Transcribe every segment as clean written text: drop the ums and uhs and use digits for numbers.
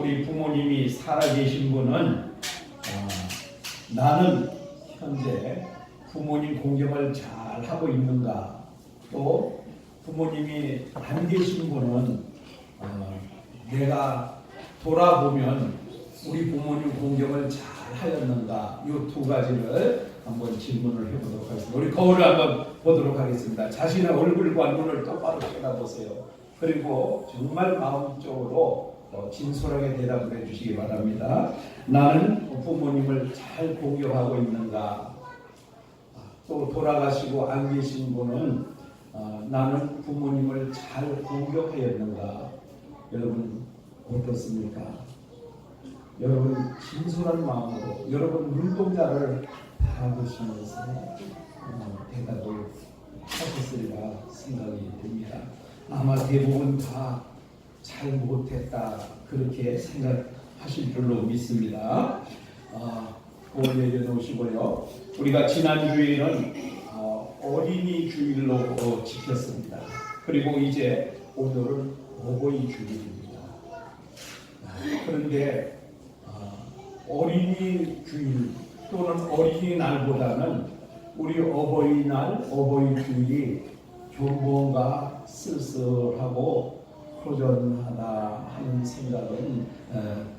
우리 부모님이 살아계신 분은 나는 현재 부모님 공경을 잘 하고 있는가, 또 부모님이 안 계신 분은 내가 돌아보면 우리 부모님 공경을 잘 하였는가, 이 두 가지를 한번 질문을 해보도록 하겠습니다. 우리 거울을 한번 보도록 하겠습니다. 자신의 얼굴과 눈을 똑바로 쳐다보세요. 그리고 정말 마음적으로 진솔하게 대답을 해주시기 바랍니다. 나는 부모님을 잘 공경하고 있는가? 또 돌아가시고 안 계신 분은 나는 부모님을 잘 공경하였는가? 여러분 어떻습니까? 여러분 진솔한 마음으로 여러분 눈동자를 바라보시면서 대답을 하셨으리라 생각이 됩니다. 아마 대부분 다 잘 못했다 그렇게 생각하실 줄로 믿습니다. 그걸 내려놓으시고요. 우리가 지난 주일은 어린이 주일로 지켰습니다. 그리고 이제 오늘은 어버이 주일입니다. 그런데 어린이 주일 또는 어린이날보다는 우리 어버이날, 어버이 주일이 좀 뭔가 쓸쓸하고 허전하다 하는 생각은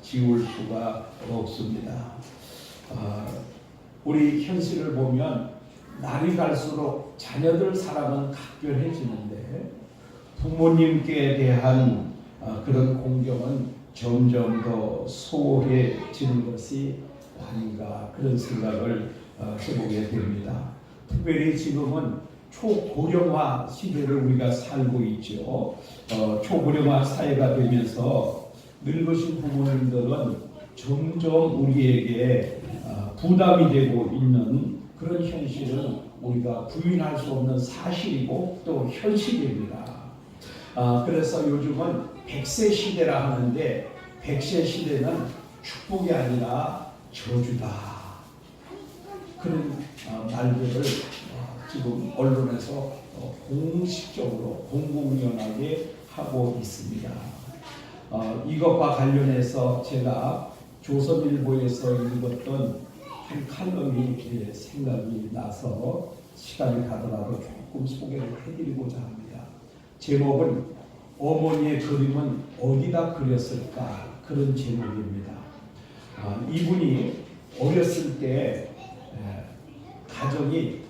지울 수가 없습니다. 우리 현실을 보면 날이 갈수록 자녀들 사랑은 각별해지는데 부모님께 대한 그런 공경은 점점 더 소홀해지는 것이 아닌가 그런 생각을 해보게 됩니다. 특별히 지금은 초고령화 시대를 우리가 살고 있죠. 초고령화 사회가 되면서 늙으신 부모님들은 점점 우리에게 부담이 되고 있는 그런 현실은 우리가 부인할 수 없는 사실이고 또 현실입니다. 그래서 요즘은 100세 시대라 하는데 100세 시대는 축복이 아니라 저주다. 그런 말들을 지금 언론에서 공식적으로 공공연하게 하고 있습니다. 이것과 관련해서 제가 조선일보에서 읽었던 한 칼럼이 생각이 나서 시간이 가더라도 조금 소개를 해드리고자 합니다. 제목은 어머니의 그림은 어디다 그렸을까 그런 제목입니다. 이분이 어렸을 때 가정이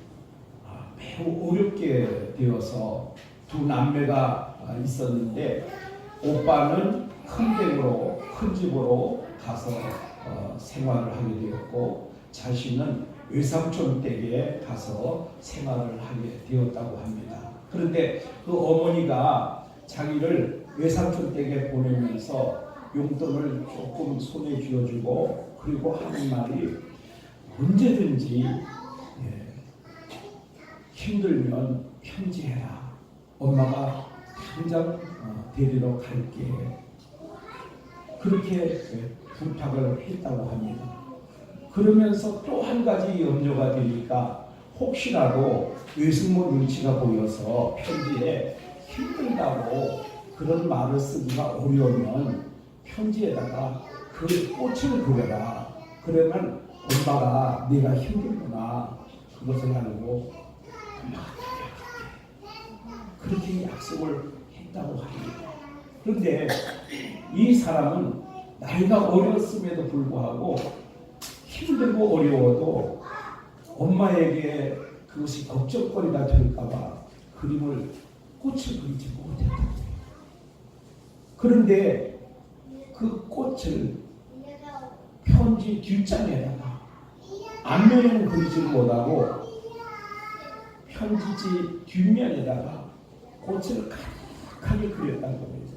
매우 어렵게 되어서 두 남매가 있었는데 오빠는 큰 집으로 가서 생활을 하게 되었고 자신은 외삼촌 댁에 가서 생활을 하게 되었다고 합니다. 그런데 그 어머니가 자기를 외삼촌 댁에 보내면서 용돈을 조금 손에 쥐어주고 그리고 하는 말이 언제든지 힘들면 편지해라. 엄마가 당장 데리러 갈게. 그렇게 부탁을 했다고 합니다. 그러면서 또 한 가지 염려가 되니까 혹시라도 외숙모 눈치가 보여서 편지에 힘들다고 그런 말을 쓰기가 어려우면 편지에다가 그 꽃을 그려라. 그러면 엄마가 네가 힘들구나 그것을 알고 그렇게 약속을 했다고 합니다. 그런데 이 사람은 나이가 어렸음에도 불구하고 힘들고 어려워도 엄마에게 그것이 걱정거리가 될까봐 꽃을 그리지 못했다. 그런데 그 꽃을 편지 뒷장에다가 앞면에는 그리지 못하고 편지지 뒷면에다가 꽃을 가득하게 그렸다는 겁니다.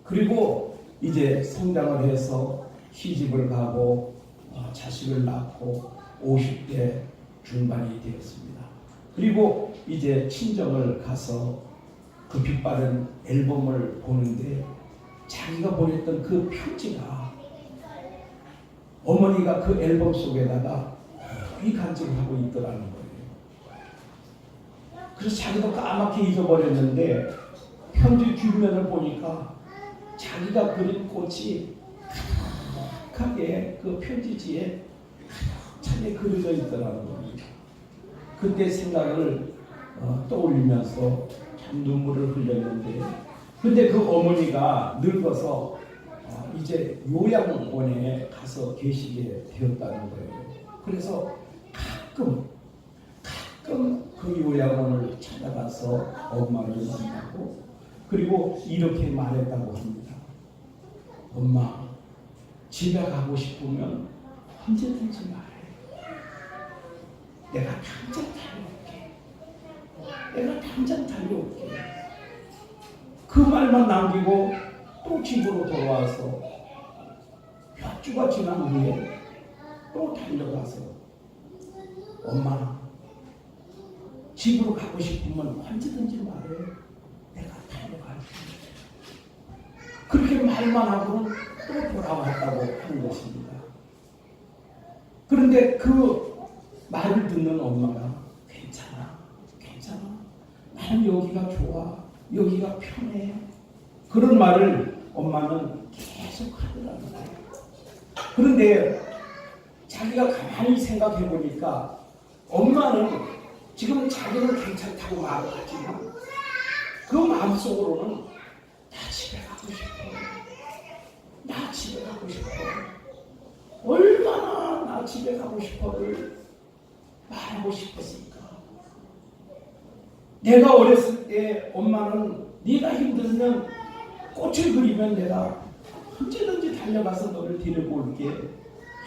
그리고 이제 성장을 해서 시집을 가고 자식을 낳고 50대 중반이 되었습니다. 그리고 이제 친정을 가서 그 빛바른 앨범을 보는데 자기가 보냈던 그 편지가 어머니가 그 앨범 속에다가 거의 간직을 하고 있더라는 거예요. 그래서 자기도 까맣게 잊어버렸는데 편지 뒷면을 보니까 자기가 그린 꽃이 가득하게 그 편지지에 차게 그려져 있더라는 겁니다. 그때 생각을 떠올리면서 참 눈물을 흘렸는데, 근데 그 어머니가 늙어서 이제 요양원에 가서 계시게 되었다는 거예요. 그래서 가끔 그 요양원을 찾아가서 엄마를 만나고, 그리고 이렇게 말했다고 합니다. 엄마, 집에 가고 싶으면 언제든지 말해. 내가 당장 달려올게. 그 말만 남기고 또 집으로 돌아와서 몇 주가 지난 후에 또 달려가서 엄마, 집으로 가고 싶으면 언제든지 말해. 내가 달려갈게. 그렇게 말만 하고는 또 돌아왔다고 하는 것입니다. 그런데 그 말을 듣는 엄마가 괜찮아. 나는 여기가 좋아. 여기가 편해. 그런 말을 엄마는 계속 하더라는 거예요. 그런데 자기가 가만히 생각해 보니까 엄마는 지금 자기는 괜찮다고 말을 하지만 그 마음속으로는 나 집에 가고 싶어. 얼마나 나 집에 가고 싶어를 말하고 싶었을까. 내가 어렸을 때 엄마는 네가 힘들면 꽃을 그리면 내가 언제든지 달려가서 너를 데리고 올게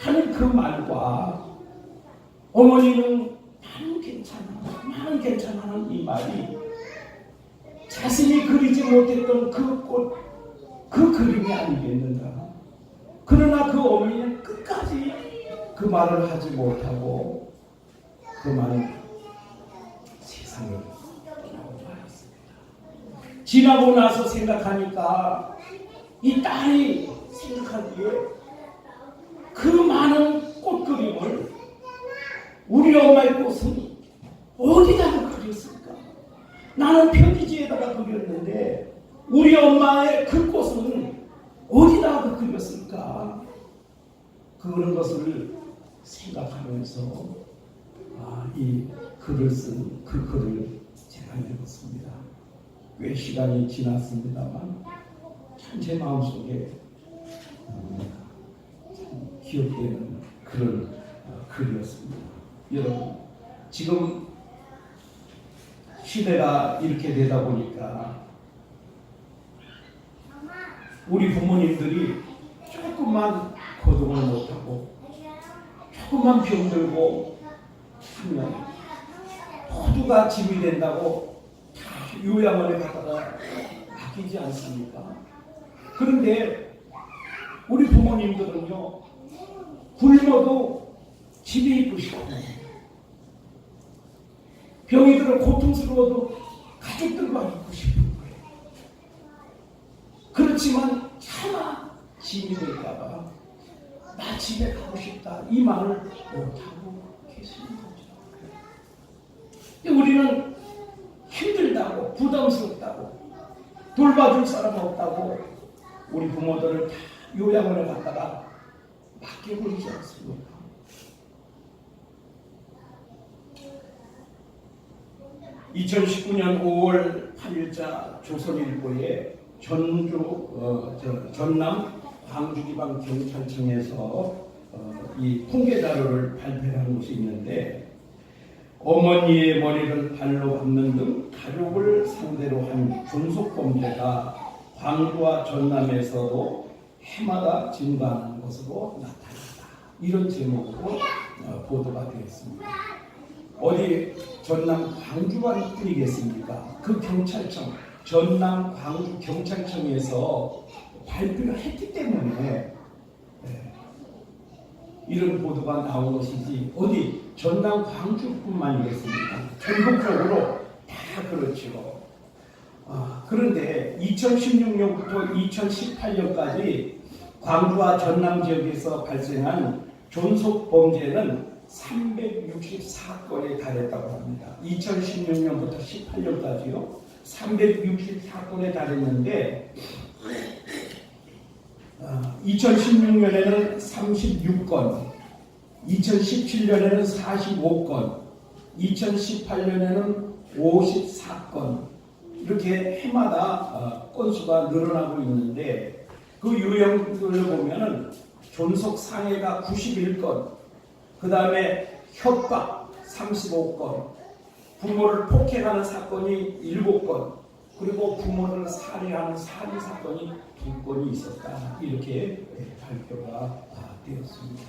하는 그 말과 어머니는 나는 괜찮아 하는 이 말이 자신이 그리지 못했던 그 꽃, 그 그림이 아니겠는가. 그러나 그 어머니는 끝까지 그 말을 하지 못하고 그 말은 세상에 떠나고 말았습니다. 지나고 나서 생각하니까 이 딸이 생각하기에 그 많은 꽃 그림을 우리 엄마의 꽃은 어디다가 그렸을까? 나는 편지지에다가 그렸는데 우리 엄마의 그 꽃은 어디다가 그렸을까? 그런 것을 생각하면서 이 글을 쓴 그 글을 제가 읽었습니다. 꽤 시간이 지났습니다만 참 제 마음속에 참 기억되는 그런 글이었습니다. 여러분, 지금 시대가 이렇게 되다 보니까 우리 부모님들이 조금만 거동을 못하고 조금만 병들고 하면 모두가 짐이 된다고 다 요양원에 가다가 맡기지 않습니까? 그런데 우리 부모님들은요, 굶어도 집에 있고 싶어요. 병이 들어 고통스러워도 가족들과 있고 싶은 거예요. 그렇지만 차마 짐이 될까봐 나 집에 가고 싶다 이 말을 못하고 계시는 거죠. 근데 우리는 힘들다고 부담스럽다고 돌봐줄 사람 없다고 우리 부모들을 다 요양원에 갔다가 맡겨버리지 않습니까? (2019년 5월 8일자) 조선일보에 전남 광주지방경찰청에서 이 통계 자료를 발표한 것이 있는데, 어머니의 머리를 발로 밟는 등 가족을 상대로 한 존속범죄가 광주와 전남에서도 해마다 증가하는 것으로 나타났다. 이런 제목으로 보도가 되었습니다. 어디 전남 광주만 뿐이겠습니까? 그 경찰청, 전남 광주 경찰청에서 발표를 했기 때문에 이런 보도가 나온 것이지, 어디 전남 광주뿐만이겠습니까? 전국적으로 다 그렇죠. 그런데 2016년부터 2018년까지 광주와 전남 지역에서 발생한 존속 범죄는 364건에 달했다고 합니다. 2016년부터 18년까지요. 364건에 달했는데 2016년에는 36건, 2017년에는 45건, 2018년에는 54건, 이렇게 해마다 건수가 늘어나고 있는데, 그 유형들을 보면은 존속 상해가 91건, 그 다음에 협박 35건, 부모를 폭행하는 사건이 7건, 그리고 부모를 살해하는 살인 사건이 2건이 있었다. 이렇게 발표가 되었습니다.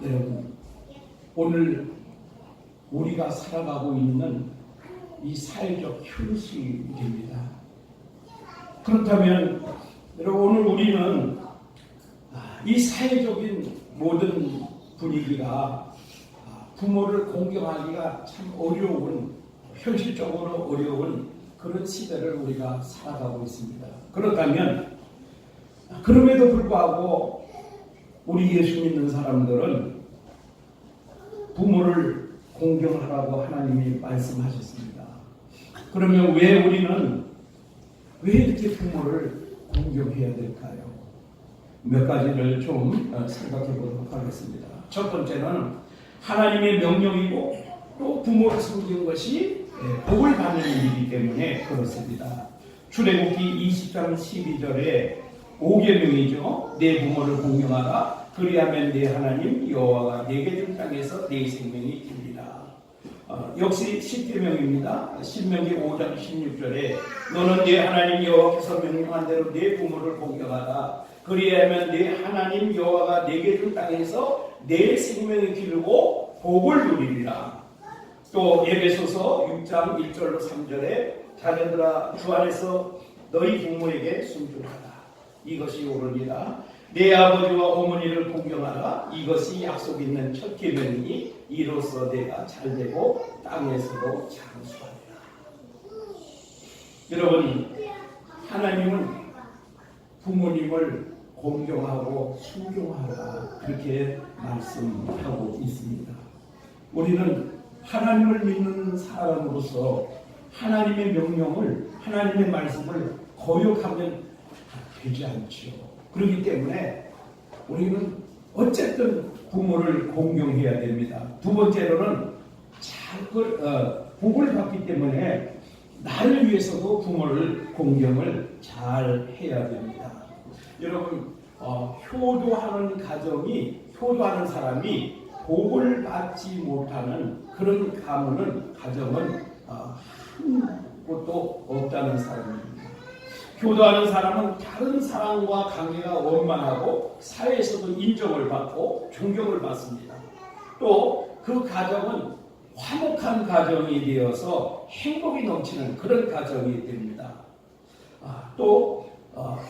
여러분, 오늘 우리가 살아가고 있는 이 사회적 현실입니다. 그렇다면 여러분, 오늘 우리는 이 사회적인 모든 분위기가 부모를 공경하기가 참 어려운, 현실적으로 어려운 그런 시대를 우리가 살아가고 있습니다. 그렇다면 그럼에도 불구하고 우리 예수 믿는 사람들은 부모를 공경하라고 하나님이 말씀하셨습니다. 그러면 왜 우리는 왜 이렇게 부모를 공경해야 될까요? 몇 가지를 좀 생각해 보도록 하겠습니다. 첫 번째는 하나님의 명령이고 또 부모를 섬기는 것이 복을 받는 일이기 때문에 그렇습니다. 출애굽기 20장 12절에 5계명이죠. 내 부모를 공경하라. 그리하면 내 하나님 여호와가 내게 준 땅에서 내 생명이 깁니다. 역시 10계명입니다. 신명기 5장 16절에 너는 내 하나님 여호와께서 명령한 대로 내 부모를 공경하라. 그리하면 내 하나님 여호와가 내게 준 땅에서 내 생명이 길고 복을 누리리라. 또 에베소서 6장 1절로 3절에 자녀들아 주 안에서 너희 부모에게 순종하라. 이것이 옳으니라. 내 아버지와 어머니를 공경하라. 이것이 약속 있는 첫 계명이니 이로써 내가 잘되고 땅에서도 장수하리라. 여러분, 하나님은 부모님을 공경하고 순종하라 그렇게 말씀하고 있습니다. 우리는 하나님을 믿는 사람으로서 하나님의 명령을, 하나님의 말씀을 거역하면 되지 않죠. 그렇기 때문에 우리는 어쨌든 부모를 공경해야 됩니다. 두 번째로는 복을 받기 때문에 나를 위해서도 부모를 공경을 잘 해야 됩니다. 여러분, 효도하는 효도하는 사람이 복을 받지 못하는 그런 가정은 한 곳도 없다는 사람입니다. 효도하는 사람은 다른 사람과 관계가 원만하고 사회에서도 인정을 받고 존경을 받습니다. 또 그 가정은 화목한 가정이 되어서 행복이 넘치는 그런 가정이 됩니다. 또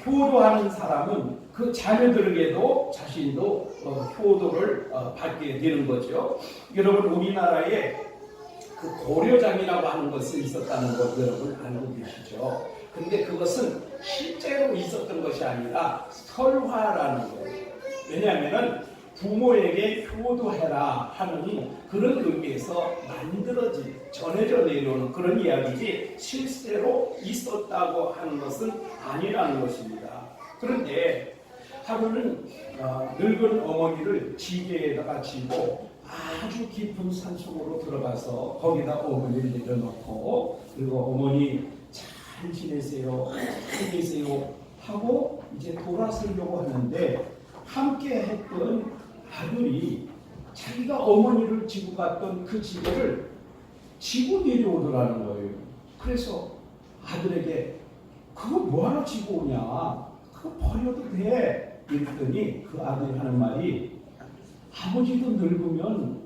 효도하는 사람은 그 자녀들에게도 자신도 효도를 받게 되는 거죠. 여러분, 우리나라에 그 고려장이라고 하는 것이 있었다는 것 여러분 알고 계시죠? 근데 그것은 실제로 있었던 것이 아니라 설화라는 거예요. 왜냐하면 부모에게 효도해라 하는 그런 의미에서 전해져 내려오는 그런 이야기지 실제로 있었다고 하는 것은 아니라는 것입니다. 그런데 하루는 늙은 어머니를 지게에다가 지고 아주 깊은 산속으로 들어가서 거기다 어머니를 내려놓고, 그리고 어머니 잘 지내세요, 잘 계세요 하고 이제 돌아서려고 하는데 함께 했던 아들이 자기가 어머니를 지고 갔던 그 지게를 지고 내려오더라는 거예요. 그래서 아들에게 그거 뭐하러 지고 오냐, 그거 버려도 돼 이랬더니 그 아들이 하는 말이, 아버지도 늙으면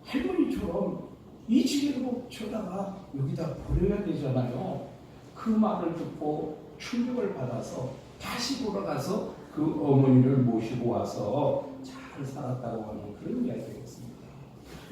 할머니처럼 이 지게로 쳐다가 여기다 버려야 되잖아요. 그 말을 듣고 충격을 받아서 다시 돌아가서 그 어머니를 모시고 와서 잘 살았다고 하는 그런 이야기였습니다.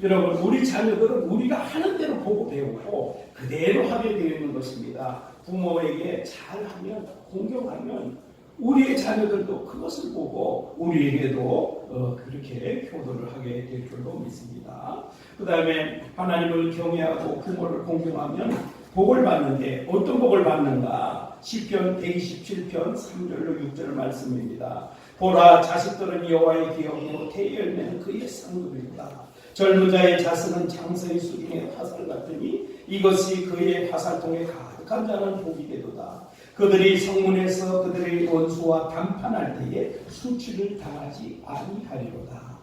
여러분, 우리 자녀들은 우리가 하는 대로 보고 배우고 그대로 하게 되어 있는 것입니다. 부모에게 잘하면, 공경하면 우리의 자녀들도 그것을 보고 우리에게도 그렇게 효도를 하게 될 줄로 믿습니다. 그 다음에 하나님을 경외하고 부모를 공경하면 복을 받는데 어떤 복을 받는가? 시편 127편 3절로 6절 말씀입니다. 보라, 자식들은 여호와의 기업이요 태열매는 그의 상급이다. 젊은 자의 자손은 장서의 수중의 화살 같으니 이것이 그의 화살통에 가득한 자는 복이 되도다. 그들이 성문에서 그들의 원수와 담판할 때에 수치를 당하지 아니하리로다.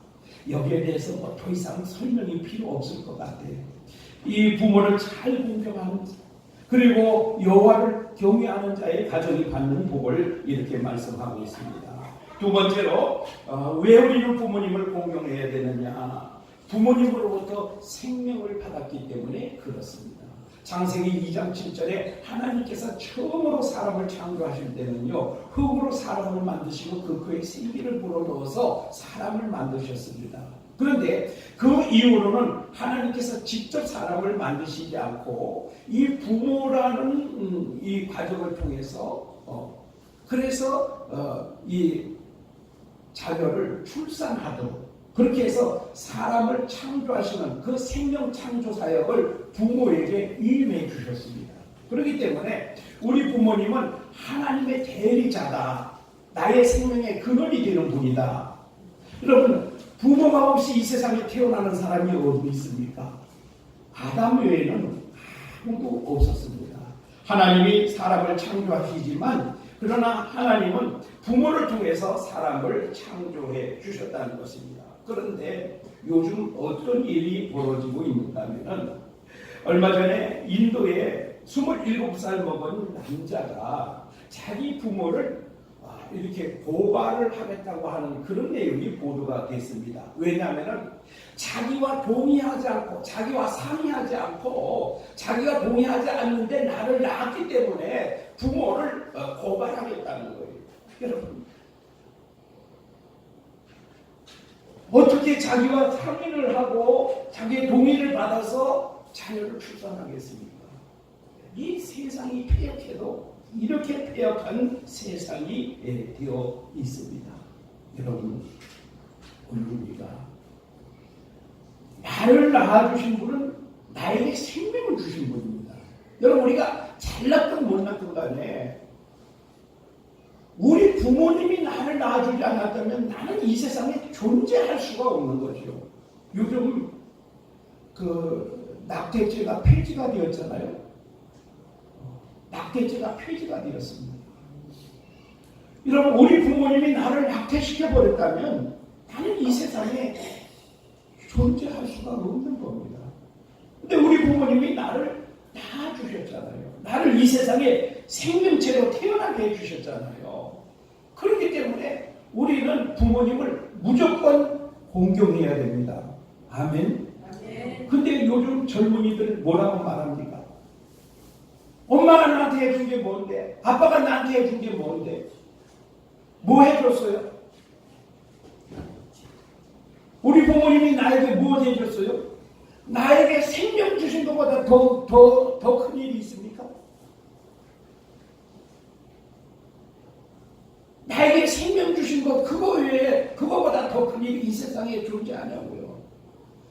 여기에 대해서 더 이상 설명이 필요 없을 것 같아요. 이 부모를 잘 공경하는 그리고 여호와를 경외하는 자의 가정이 받는 복을 이렇게 말씀하고 있습니다. 두 번째로 왜 우리는 부모님을 공경해야 되느냐? 부모님으로부터 생명을 받았기 때문에 그렇습니다. 창세기 2장 7절에 하나님께서 처음으로 사람을 창조하실 때는요, 흙으로 사람을 만드시고 그에 생기를 불어넣어서 사람을 만드셨습니다. 그런데 그 이후로는 하나님께서 직접 사람을 만드시지 않고 이 부모라는 이 과정을 통해서 그래서 이 자녀를 출산하도록 그렇게 해서 사람을 창조하시는 그 생명 창조 사역을 부모에게 임해 주셨습니다. 그렇기 때문에 우리 부모님은 하나님의 대리자다. 나의 생명의 근원이 되는 분이다. 여러분, 부모가 없이 이 세상에 태어나는 사람이 어디 있습니까? 아담 외에는 아무도 없었습니다. 하나님이 사람을 창조하시지만 그러나 하나님은 부모를 통해서 사람을 창조해 주셨다는 것입니다. 그런데 요즘 어떤 일이 벌어지고 있는가 하면 얼마 전에 인도에 27살 먹은 남자가 자기 부모를 이렇게 고발을 하겠다고 하는 그런 내용이 보도가 됐습니다. 왜냐하면 자기와 동의하지 않고 자기와 상의하지 않고 자기가 동의하지 않는데 나를 낳았기 때문에 부모를 고발하겠다는 거예요. 여러분, 어떻게 자기와 상의를 하고 자기의 동의를 받아서 자녀를 출산하겠습니까? 이 세상이 폐역해도 이렇게 폐역한 세상이 되어 있습니다. 여러분, 우리가 나를 낳아주신 분은 나에게 생명을 주신 분입니다. 여러분, 우리가 잘났든 못났든 간에 우리 부모님이 나를 낳아주지 않았다면 나는 이 세상에 존재할 수가 없는 거죠. 요즘 낙태죄가 폐지가 되었잖아요. 낙태죄가 폐지가 되었습니다. 여러분, 우리 부모님이 나를 낙태시켜버렸다면 나는 이 세상에 존재할 수가 없는 겁니다. 근데 우리 부모님이 나를 낳아주셨잖아요. 나를 이 세상에 생명체로 태어나게 해주셨잖아요. 그렇기 때문에 우리는 부모님을 무조건 공경해야 됩니다. 아멘. 근데 요즘 젊은이들 뭐라고 말합니까? 엄마가 나한테 해준 게 뭔데? 아빠가 나한테 해준 게 뭔데? 뭐 해줬어요? 우리 부모님이 나에게 무엇 해줬어요? 나에게 생명 주신 것보다 더 큰 일이 있습니까? 나에게 생명 주신 것 그거 외에 그거보다 더 큰 일이 이 세상에 존재하냐고요.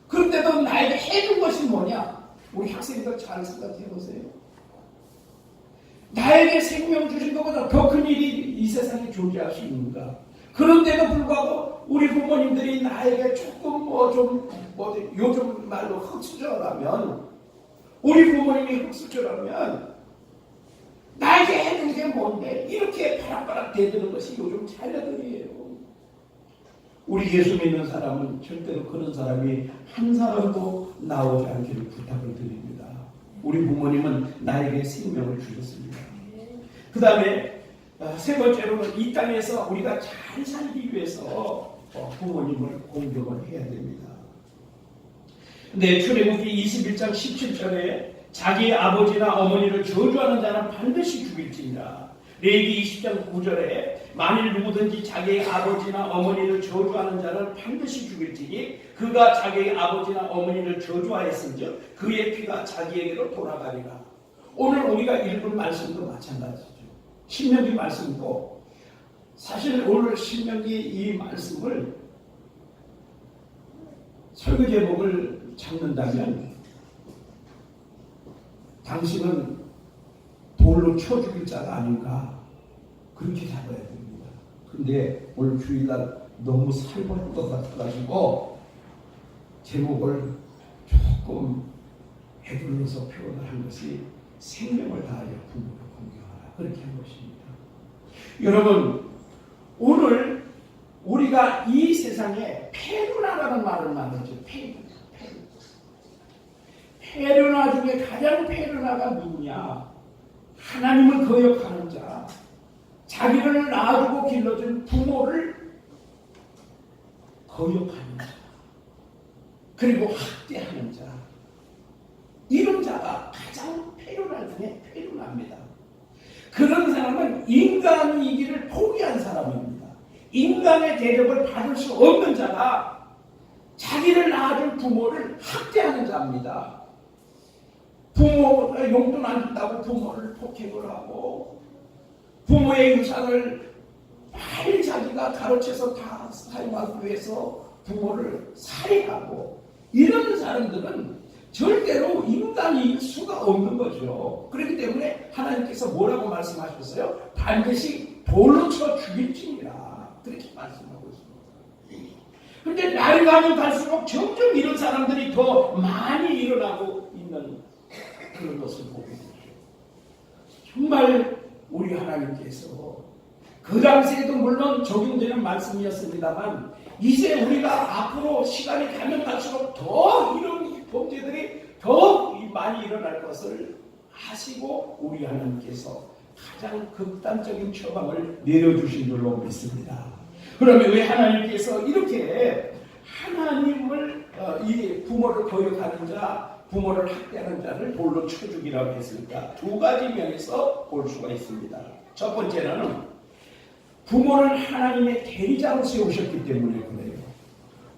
그런데도 나에게 해준 것이 뭐냐? 우리 학생들 잘 생각해 보세요. 나에게 생명 주신 것보다 더 큰 일이 이 세상에 존재할 수 있는가? 그런데도 불구하고 우리 부모님들이 나에게 조금 요즘 말로 흙수저라면 우리 부모님이 흙수저라면 나에게 해준 게 뭔데 이렇게 바락바락 대드는 것이 요즘 자녀들이에요. 우리 예수 믿는 사람은 절대로 그런 사람이 한 사람도 나오지 않기를 부탁을 드립니다. 우리 부모님은 나에게 생명을 주셨습니다. 그 다음에 세 번째로는 이 땅에서 우리가 잘 살기 위해서 부모님을 공경을 해야 됩니다. 근데 출애굽기 21장 17절에 자기 아버지나 어머니를 저주하는 자는 반드시 죽일지니라. 레위기 20장 9절에 만일 누구든지 자기의 아버지나 어머니를 저주하는 자는 반드시 죽일지니 그가 자기의 아버지나 어머니를 저주하였은즉 그의 피가 자기에게로 돌아가리라. 오늘 우리가 읽은 말씀도 마찬가지죠. 신명기 말씀도 사실 오늘 신명기 이 말씀을 설교 제목을 잡는다면 당신은 돌로 쳐 죽일 자가 아닌가 그렇게 잡아야 됩니다. 근데 오늘 주일날 너무 살벌할 것 같아가지고 제목을 조금 해둘러서 표현을 한 것이 생명을 다하여 부모를 공경하라 그렇게 한 것입니다. 여러분 오늘 우리가 이 세상에 페루나라는 말을 만나죠. 페루나 중에 가장 페루나가 누구냐? 하나님을 거역하는 자, 자기를 낳아주고 길러준 부모를 거역하는 자, 그리고 학대하는 자, 이런 자가 가장 페루나 중에 페루나입니다. 그런 사람은 인간이기를 포기한 사람입니다. 인간의 대접을 받을 수 없는 자가 자기를 낳아준 부모를 학대하는 자입니다. 부모가 용돈 안 준다고 부모를 폭행을 하고 부모의 유산을 많이 자기가 가로채서 다 사용하기 위해서 부모를 살해하고 이런 사람들은 절대로 인간일 수가 없는 거죠. 그렇기 때문에 하나님께서 뭐라고 말씀하셨어요? 반드시 돌로 쳐 죽일지니라 그렇게 말씀하고 있습니다. 그런데 나이가 하면 갈수록 점점 이런 사람들이 더 많이 일어나고 있는 그런 것을 보게 되죠. 정말 우리 하나님께서 그 당시에도 물론 적용되는 말씀이었습니다만 이제 우리가 앞으로 시간이 가면 갈수록 더 이런 범죄들이 더 많이 일어날 것을 아시고 우리 하나님께서 가장 극단적인 처방을 내려주신 줄로 믿습니다. 그러면 왜 하나님께서 이렇게 하나님을 이 부모를 거역하는 자, 부모를 학대하는 자를 돌로 쳐 죽이라고 했을까? 두 가지 면에서 볼 수가 있습니다. 첫 번째는 부모를 하나님의 대리자로 세우셨기 때문에 그래요.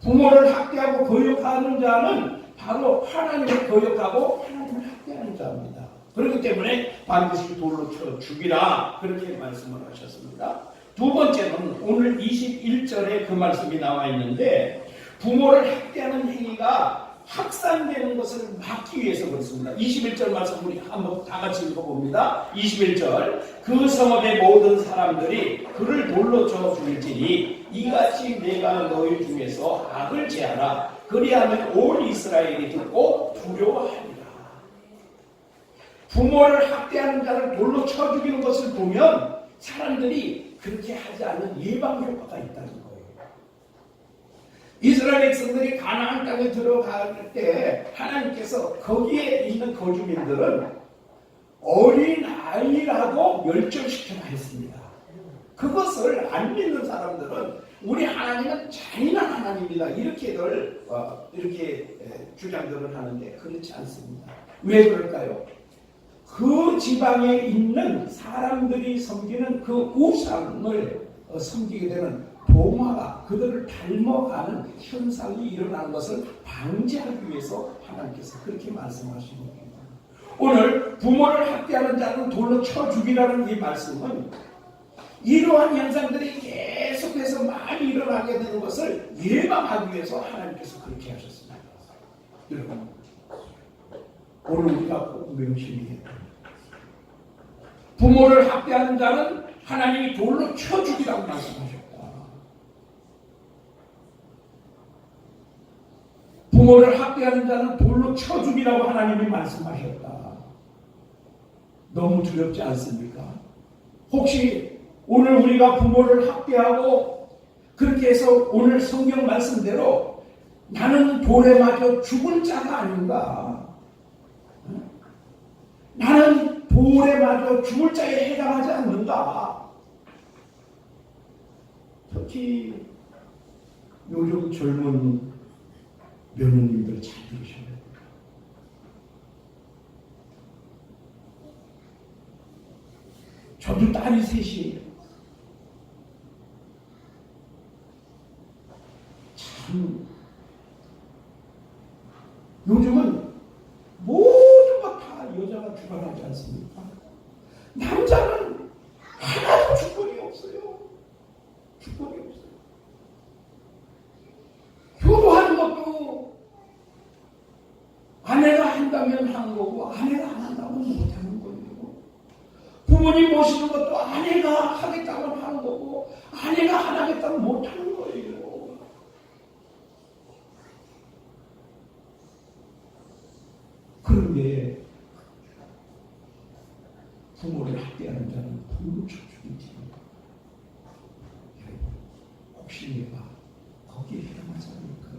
부모를 학대하고 거역하는 자는 바로 하나님을 거역하고 하나님을 학대하는 자입니다. 그렇기 때문에 반드시 돌로 쳐 죽이라 그렇게 말씀을 하셨습니다. 두 번째는 오늘 21절에 그 말씀이 나와 있는데 부모를 학대하는 행위가 확산되는 것을 막기 위해서 그렇습니다. 21절 말씀 우리 한번 다 같이 읽어봅니다. 21절 그 성읍의 모든 사람들이 그를 돌로 쳐 죽일지니 이같이 내가 너희 중에서 악을 제하라. 그리하면 온 이스라엘이 듣고 두려워하리라. 부모를 학대하는 자를 돌로 쳐 죽이는 것을 보면 사람들이 그렇게 하지 않는 예방 효과가 있다는 거예요. 이스라엘 백성들이 가나안 땅에 들어갈 때 하나님께서 거기에 있는 거주민들은 어린 아이라도 멸절시켜야 했습니다. 그것을 안 믿는 사람들은 우리 하나님은 잔인한 하나님이다 이렇게들 이렇게 주장들을 하는데 그렇지 않습니다. 왜 그럴까요? 그 지방에 있는 사람들이 섬기는 그 우상을 섬기게 되는 동화가 그들을 닮아가는 현상이 일어나는 것을 방지하기 위해서 하나님께서 그렇게 말씀하신 겁니다. 오늘 부모를 학대하는 자는 돌로 쳐 죽이라는 이 말씀은 이러한 현상들이 계속해서 많이 일어나게 되는 것을 예방하기 위해서 하나님께서 그렇게 하셨습니다. 여러분, 오늘 우리가 꼭 명심해야 됩니다. 부모를 학대하는 자는 하나님이 돌로 쳐 죽이라고 말씀하셨다. 부모를 학대하는 자는 돌로 쳐 죽이라고 하나님이 말씀하셨다. 너무 두렵지 않습니까? 혹시 오늘 우리가 부모를 학대하고 그렇게 해서 오늘 성경 말씀대로 나는 돌에 맞아 죽을 자가 아닌가? 나는 돌에 맞아 죽을 자에 해당하지 않는가? 특히 요즘 젊은 며느님들 잘 들으셔야 됩니다. 저도 딸이 셋이에요. 참 요즘은 모든 것 다 여자가 주관하지 않습니까? 남자는 하나도 주권이 없어요. 주권이 없어요. 효도하는 것도 아내가 한다면 하는 거고 아내가 안 한다면 못 하는 거예요. 도와주는 것도 아내가 하겠다고 하는 거고 아내가 안 하겠다고 못하는 거예요. 그런데 부모를 학대하는 자는 부모를 쳐죽이지. 혹시 내가 거기에 해당하지 않을까요?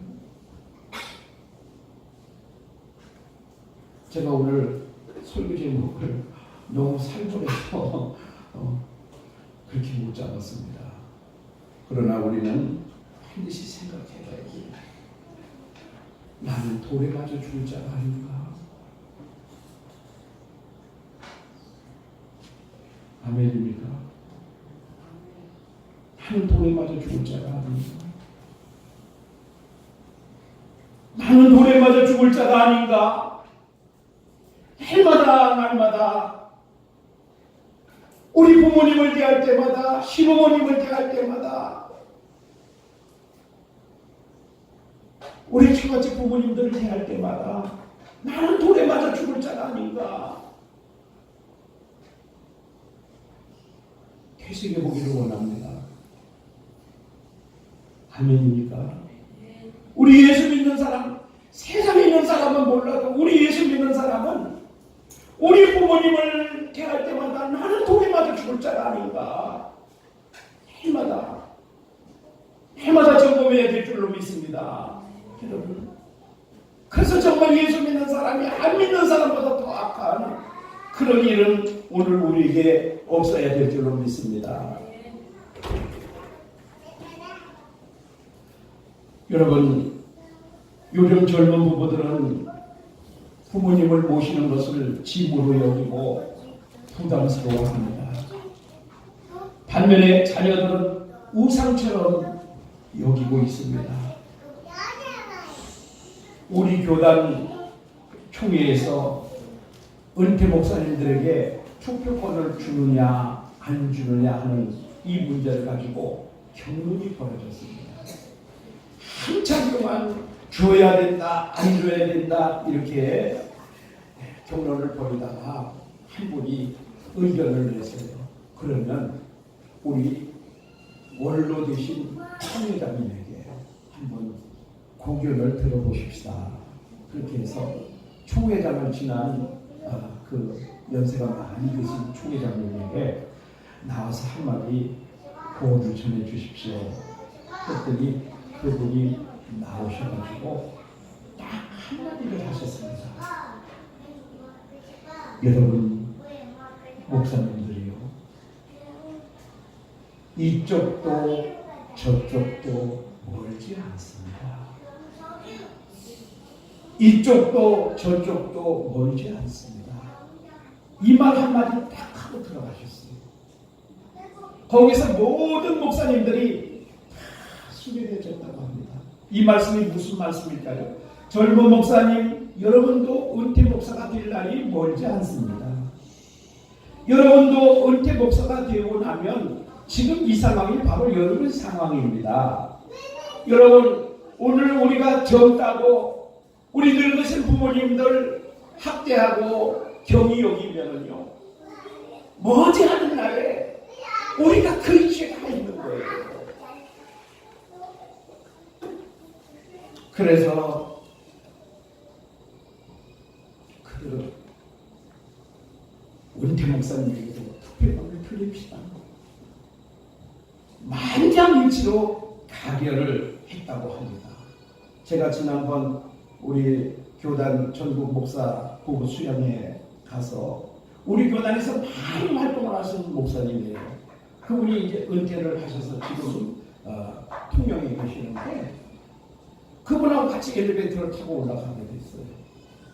제가 오늘 설교 제목을 너무 살벌해서 그렇게 못 잡았습니다. 그러나 우리는 반드시 생각해봐야지. 나는 돌에 맞아 죽을 자가 아닌가? 아멘입니까? 나는 돌에 맞아 죽을 자가 아닌가? 나는 돌에 맞아 죽을 자가 아닌가? 해마다 날마다 우리 부모님을 대할 때마다 시부모님을 대할 때마다 우리 처갓집 부모님들을 대할 때마다 나는 돌에 맞아 죽을 자가 아닌가 되새겨 보기를 원합니다. 아멘입니까? 우리 예수 믿는 사람, 세상에 있는 사람은 몰라도 우리 예수 믿는 사람은 우리 부모님을 대할 때마다 나는 돌에 맞아 죽을 자가 아닌가 해마다 점검해야 될 줄로 믿습니다. 여러분, 그래서 정말 예수 믿는 사람이 안 믿는 사람보다 더 악한 그런 일은 오늘 우리에게 없어야 될 줄로 믿습니다. 여러분, 요즘 젊은 부부들은 부모님을 모시는 것을 짐으로 여기고 부담스러워합니다. 반면에 자녀들은 우상처럼 여기고 있습니다. 우리 교단 총회에서 은퇴 목사님들에게 투표권을 주느냐 안 주느냐 하는 이 문제를 가지고 경론이 벌어졌습니다. 한참 동안 줘야 된다, 안 줘야 된다 이렇게 경론을 벌이다가 한 분이 의견을 내세요. 그러면 우리 원로 되신 총회장님에게 한번 고견을 들어보십시다. 그렇게 해서 총회장을 지난 그 연세가 많이 드신 총회장님에게 나와서 한마디 고언을 전해 주십시오. 그랬더니 그분이 나오셔가지고 딱 한마디를 하셨습니다. 여러분 목사님들이요, 이쪽도 저쪽도 멀지 않습니다. 이쪽도 저쪽도 멀지 않습니다. 이 말 한마디 딱 하고 들어가셨어요. 거기서 모든 목사님들이 다 수련해졌다고 합니다. 이 말씀이 무슨 말씀일까요? 젊은 목사님, 여러분도 은퇴 목사가 될 날이 멀지 않습니다. 여러분도 은퇴 목사가 되고 나면 지금 이 상황이 바로 여러분 상황입니다. 여러분, 오늘 우리가 젊다고 우리 늙으신 부모님들 학대하고 경히 여기면은요, 머지않은 날에 우리가 그 위치에 가 있는 거예요. 그래서 그들은 은퇴 목사님에게도 특별함을 풀립시다. 만장일치로 가결을 했다고 합니다. 제가 지난번 우리 교단 전국 목사 부부 수양회에 가서 우리 교단에서 많은 활동을 하시는 목사님이에요. 그분이 이제 은퇴를 하셔서 지금 통영에 계시는데 그분하고 같이 엘리베이터를 타고 올라가게 됐어요.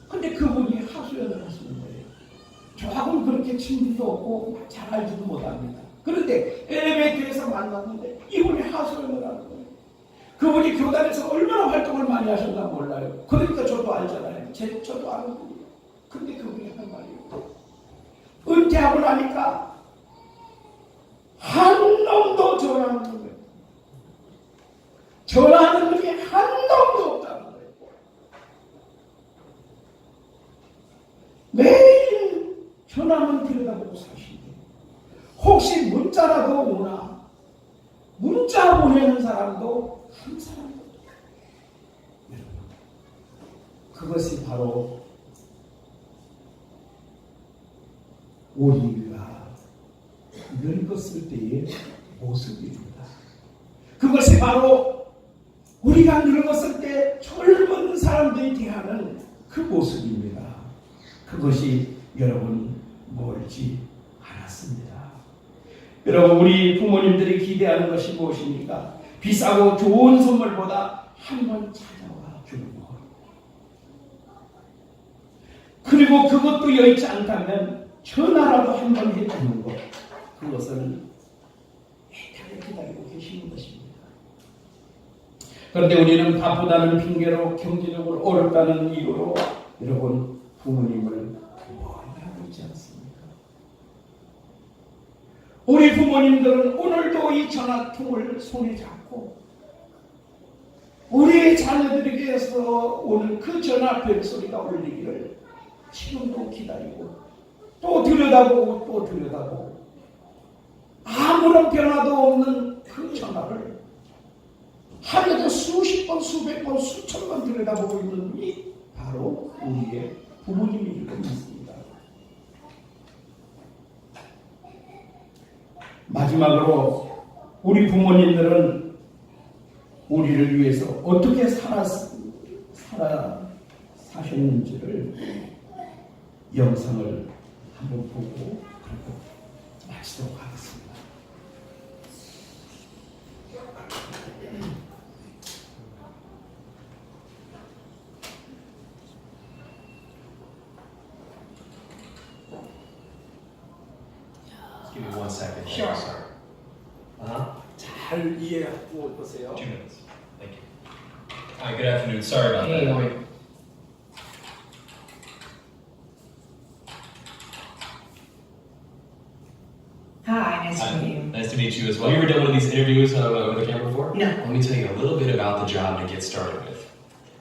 근데 그분이 하소연을 하시는 거예요. 저하고는 그렇게 친분도 없고 잘 알지도 못합니다. 그런데 엘리베이터에서 만났는데 이분이 하소연을 하는 거예요. 그분이 교단에서 얼마나 활동을 많이 하셨나 몰라요. 그러니까 저도 알잖아요. 저도 아는 분이에요. 근데 그분이 한 말이에요. 은퇴하고 나니까 한 놈도 전화하는 거예요. 전화하는 놈이 한 놈도 없다는 거예요. 매일 전화만 들여다보고 사시고 다 보내는 사람도 한 사람도 여러분, 그것이 바로 우리가 늙었을 때의 모습입니다. 그것이 바로 우리가 늙었을 때 젊은 사람들이 대하는 그 모습입니다. 그것이 여러분 멀지 않았습니다. 여러분, 우리 부모님들이 기대하는 것이 무엇입니까? 비싸고 좋은 선물보다 한번 찾아와 주는 것. 그리고 그것도 여의치 않다면 전화라도 한번 해주는 것. 그것을 애타게 기다리고 계시는 것입니다. 그런데 우리는 바쁘다는 핑계로, 경제적으로 어렵다는 이유로 여러분 부모님을 멀리하고 있지 않습니까? 우리 부모님들은 오늘도 이 전화통을 손에 잡고 우리의 자녀들에게서 오는 그 전화 벨소리가 울리기를 지금도 기다리고 또 들여다보고 또 들여다보고 아무런 변화도 없는 그 전화를 하루에도 수십 번, 수백 번, 수천 번 들여다보고 있는 이 바로 우리의 부모님일 것 같습니다. 마지막으로 우리 부모님들은 우리를 위해서 어떻게 사셨는지를 영상을 한번 보고 그리고 마치도록 하겠습니다. Give me 1 second. Sure. Sorry. 잘 이해하고 보세요. 2 minutes. Thank you. Hi, good afternoon. Sorry about Hey, that. how are you? Hi, nice to Hi. meet you. Nice to meet you as well. You ever done one of these interviews with a camera before? No. Let me tell you a little bit about the job to get started with.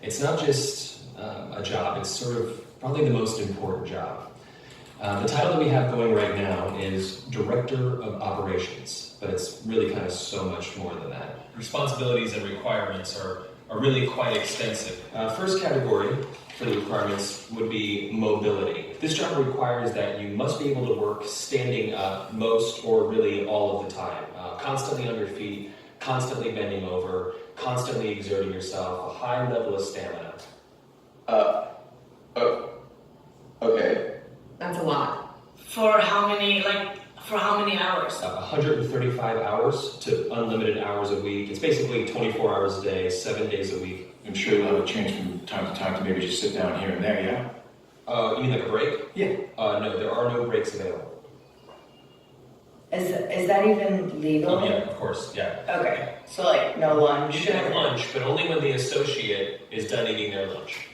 It's not just a job, it's sort of probably the most important job. The title that we have going right now is Director of Operations, but it's really kind of so much more than that. Responsibilities and requirements are really quite extensive. First category for the requirements would be mobility. This job requires that you must be able to work standing up most or really all of the time, constantly on your feet, constantly bending over, constantly exerting yourself, a high level of stamina. Okay. That's a lot. For how many hours? 135 hours to unlimited hours a week. It's basically 24 hours a day, 7 days a week. I'm sure you'll have a change from time to time to maybe just sit down here and there, yeah? You mean like a break? Yeah. No, there are no breaks available. Is that even legal? Oh, yeah, of course, yeah. Okay, so like no lunch. You can have lunch, but only when the associate is done eating their lunch.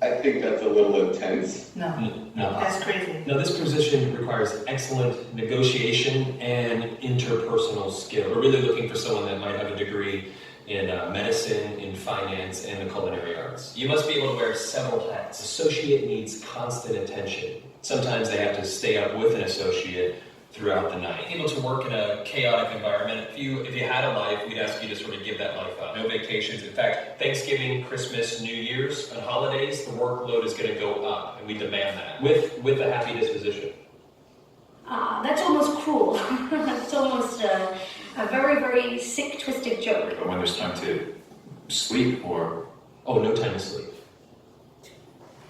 I think that's a little intense. No, No. that's crazy. Now, this position requires excellent negotiation and interpersonal skill. We're really looking for someone that might have a degree in medicine, in finance, and the culinary arts. You must be able to wear several hats. Associate needs constant attention. Sometimes they have to stay up with an associate throughout the night. Able to work in a chaotic environment. If you had a life, we'd ask you to sort of give that life up. No vacations. In fact, Thanksgiving, Christmas, New Year's, and holidays, the workload is going to go up, and we demand that with a happy disposition. That's almost cruel. That's almost a very, very sick, twisted joke. But when there's time to sleep or... Oh, no time to sleep.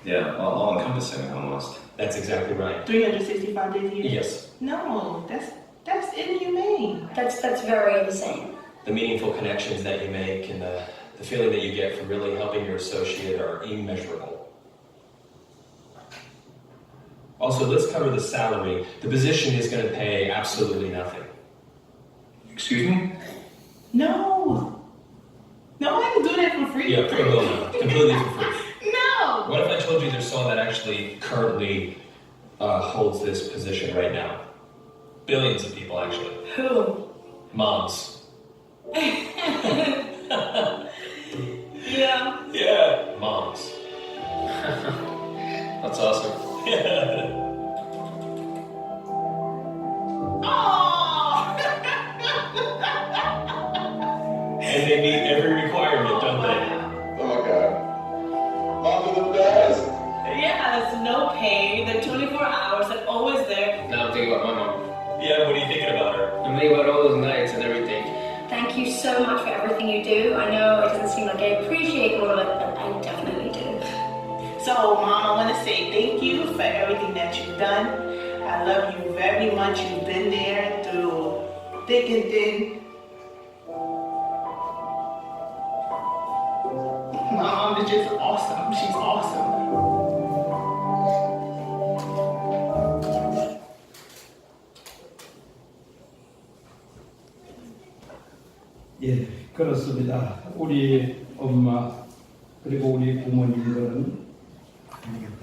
Yeah, all-encompassing almost. That's exactly right. 365 days a year? Yes. No, that's inhumane. That's very insane. The meaningful connections that you make and the feeling that you get from really helping your associate are immeasurable. Also, let's cover the salary. The position is going to pay absolutely nothing. Excuse me? No, I can do that for free. Yeah, pro bono, completely for free. No. What if I told you there's someone that actually currently holds this position right now? Billions of people, actually. Who? Moms. Yeah. Yeah, moms. That's awesome. Oh. Yeah, what are you thinking about her? I'm thinking about all those nights and everything. Thank you so much for everything you do. I know it doesn't seem like I appreciate all of it, but I definitely do. So, Mom, I want to say thank you for everything that you've done. I love you very much. You've been there through thick and thin. My mom is just awesome. She's awesome. 예, 그렇습니다. 우리 엄마 그리고 우리 부모님들은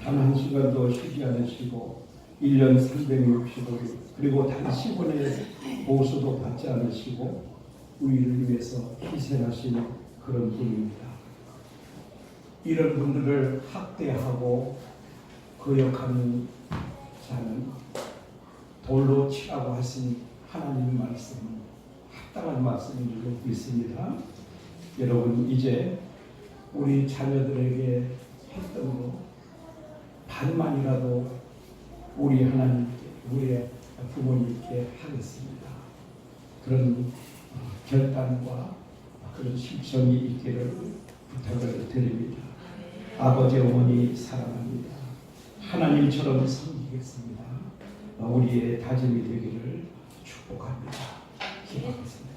단 한 시간도 쉬지 않으시고 1년 365일 그리고 단 10원의 보수도 받지 않으시고 우리를 위해서 희생하신 그런 분입니다. 이런 분들을 학대하고 거역하는 자는 돌로 치라고 하신 하나님의 말씀은 합당한 말씀인 줄 믿습니다. 여러분 이제 우리 자녀들에게 했던 거 반만이라도 우리 하나님께 우리 부모님께 하겠습니다. 그런 결단과 그런 실천이 있기를 부탁을 드립니다. 아버지 어머니 사랑합니다. 하나님처럼 섬기겠습니다. 우리의 다짐이 되기를 축복합니다. 기도하겠습니다.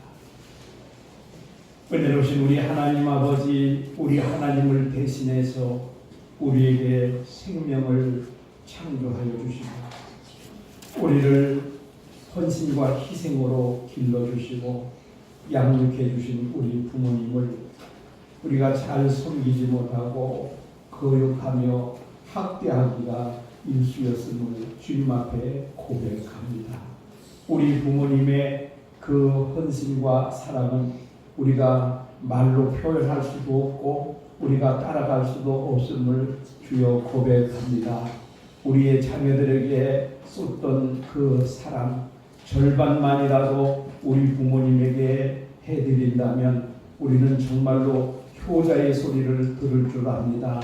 은혜로우신 우리 하나님 아버지, 우리 하나님을 대신해서 우리에게 생명을 창조하여 주시고 우리를 헌신과 희생으로 길러주시고 양육해 주신 우리 부모님을 우리가 잘 섬기지 못하고 거역하며 학대하기가 일쑤였음을 주님 앞에 고백합니다. 우리 부모님의 그 헌신과 사랑은 우리가 말로 표현할 수도 없고 우리가 따라갈 수도 없음을 주여 고백합니다. 우리의 자녀들에게 쏟던 그 사랑 절반만이라도 우리 부모님에게 해드린다면 우리는 정말로 효자의 소리를 들을 줄 압니다.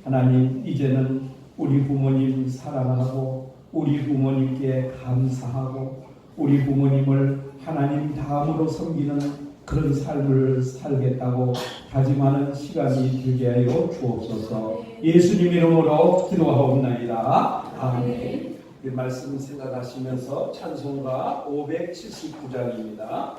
하나님 이제는 우리 부모님 사랑하고 우리 부모님께 감사하고 우리 부모님을 하나님 다음으로 섬기는 그런 삶을 살겠다고 다짐하는 시간이 되게 하여 주옵소서. 예수님 이름으로 기도하옵나이다. 아멘. 이 말씀 생각하시면서 찬송가 579장입니다.